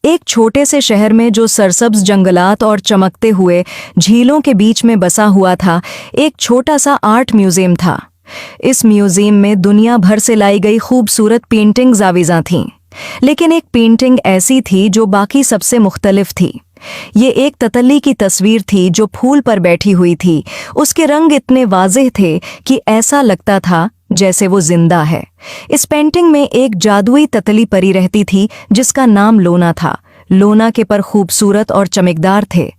एक छोटे से शहर में जो सरसब्ज जंगलात और चमकते हुए झीलों के बीच में बसा हुआ था, एक छोटा सा आर्ट म्यूजियम था। इस म्यूजियम में दुनिया भर से लाई गई खूबसूरत पेंटिंग्स आविज़ां थीं, लेकिन एक पेंटिंग ऐसी थी जो बाकी सबसे मुख्तलिफ थी। ये एक ततल्ली की तस्वीर थी जो फूल पर बैठी हुई थी। उसके रंग इतने वाज़ेह थे कि ऐसा लगता था जैसे वो जिंदा है। इस पेंटिंग में एक जादुई ततली परी रहती थी जिसका नाम लोना था। लोना के पर खूबसूरत और चमकदार थे।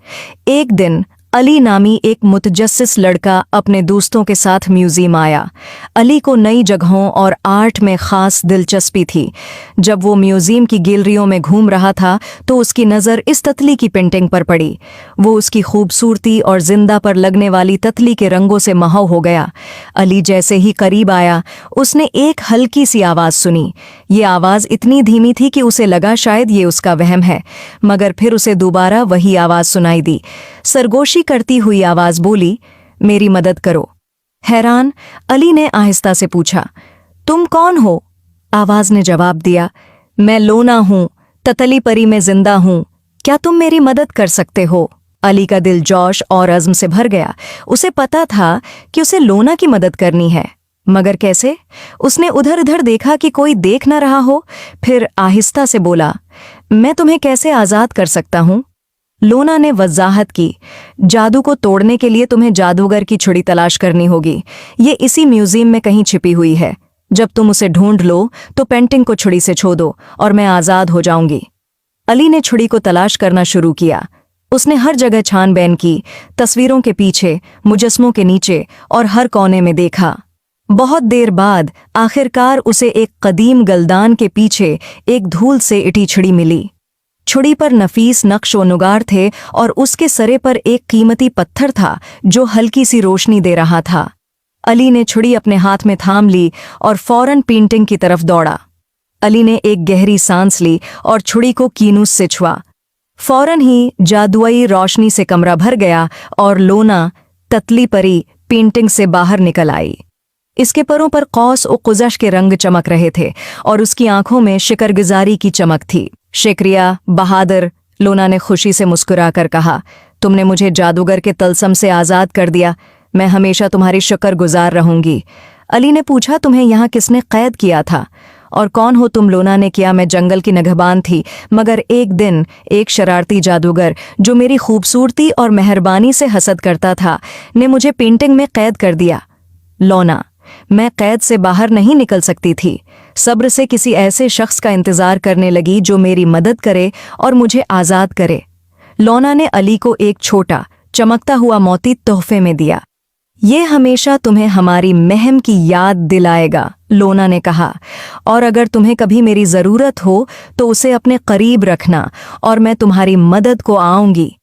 एक दिन अली नामी एक मुतजस्सिस लड़का अपने दोस्तों के साथ म्यूजियम आया। अली को नई जगहों और आर्ट में ख़ास दिलचस्पी थी। जब वो म्यूजियम की गैलरियों में घूम रहा था तो उसकी नज़र इस ततली की पेंटिंग पर पड़ी। वो उसकी खूबसूरती और जिंदा पर लगने वाली ततली के रंगों से महव हो गया। अली जैसे ही करीब आया, उसने एक हल्की सी आवाज़ सुनी। ये आवाज़ इतनी धीमी थी कि उसे लगा शायद ये उसका वहम है, मगर फिर उसे दोबारा वही आवाज़ सुनाई दी। सरगोशी करती हुई आवाज़ बोली, मेरी मदद करो। हैरान अली ने आहिस्ता से पूछा, तुम कौन हो? आवाज़ ने जवाब दिया, मैं लोना हूँ, ततली परी में जिंदा हूँ। क्या तुम मेरी मदद कर सकते हो? अली का दिल जोश और अज़्म से भर गया। उसे पता था कि उसे लोना की मदद करनी है, मगर कैसे? उसने उधर उधर देखा कि कोई देख न रहा हो। फिर आहिस्ता से बोला, मैं तुम्हें कैसे आज़ाद कर सकता हूँ? लोना ने वजाहत की, जादू को तोड़ने के लिए तुम्हें जादूगर की छुड़ी तलाश करनी होगी। ये इसी म्यूजियम में कहीं छिपी हुई है। जब तुम उसे ढूंढ लो तो पेंटिंग को छुड़ी से छो दो और मैं आज़ाद हो जाऊंगी। अली ने छुड़ी को तलाश करना शुरू किया। उसने हर जगह छानबीन की, तस्वीरों के पीछे, मुजस्मों के नीचे और हर कोने में देखा। बहुत देर बाद आखिरकार उसे एक कदीम गलदान के पीछे एक धूल से इटी छुड़ी मिली। छुड़ी पर नफीस नक्श व नुगार थे और उसके सरे पर एक कीमती पत्थर था जो हल्की सी रोशनी दे रहा था। अली ने छुड़ी अपने हाथ में थाम ली और फौरन पेंटिंग की तरफ दौड़ा। अली ने एक गहरी सांस ली और छुड़ी को कीनूस से छुआ। फौरन ही जादुई रोशनी से कमरा भर गया और लोना, ततली परी, पेंटिंग से बाहर निकल आई। इसके परों पर कौस और कुज़श के रंग चमक रहे थे और उसकी आंखों में शिकरगुजारी की चमक थी। शुक्रिया बहादुर, लोना ने खुशी से मुस्कुराकर कहा, तुमने मुझे जादूगर के तलसम से आज़ाद कर दिया। मैं हमेशा तुम्हारी शुक्रगुजार रहूंगी। अली ने पूछा, तुम्हें यहाँ किसने कैद किया था और कौन हो तुम? लोना ने किया, मैं जंगल की निगहबान थी, मगर एक दिन एक शरारती जादूगर जो मेरी खूबसूरती और मेहरबानी से हसद करता था ने मुझे पेंटिंग में कैद कर दिया। लोना, मैं कैद से बाहर नहीं निकल सकती थी। सब्र से किसी ऐसे शख्स का इंतजार करने लगी जो मेरी मदद करे और मुझे आज़ाद करे। लोना ने अली को एक छोटा चमकता हुआ मोती तोहफे में दिया। ये हमेशा तुम्हें हमारी महम की याद दिलाएगा, लोना ने कहा, और अगर तुम्हें कभी मेरी ज़रूरत हो तो उसे अपने करीब रखना और मैं तुम्हारी मदद को आऊंगी।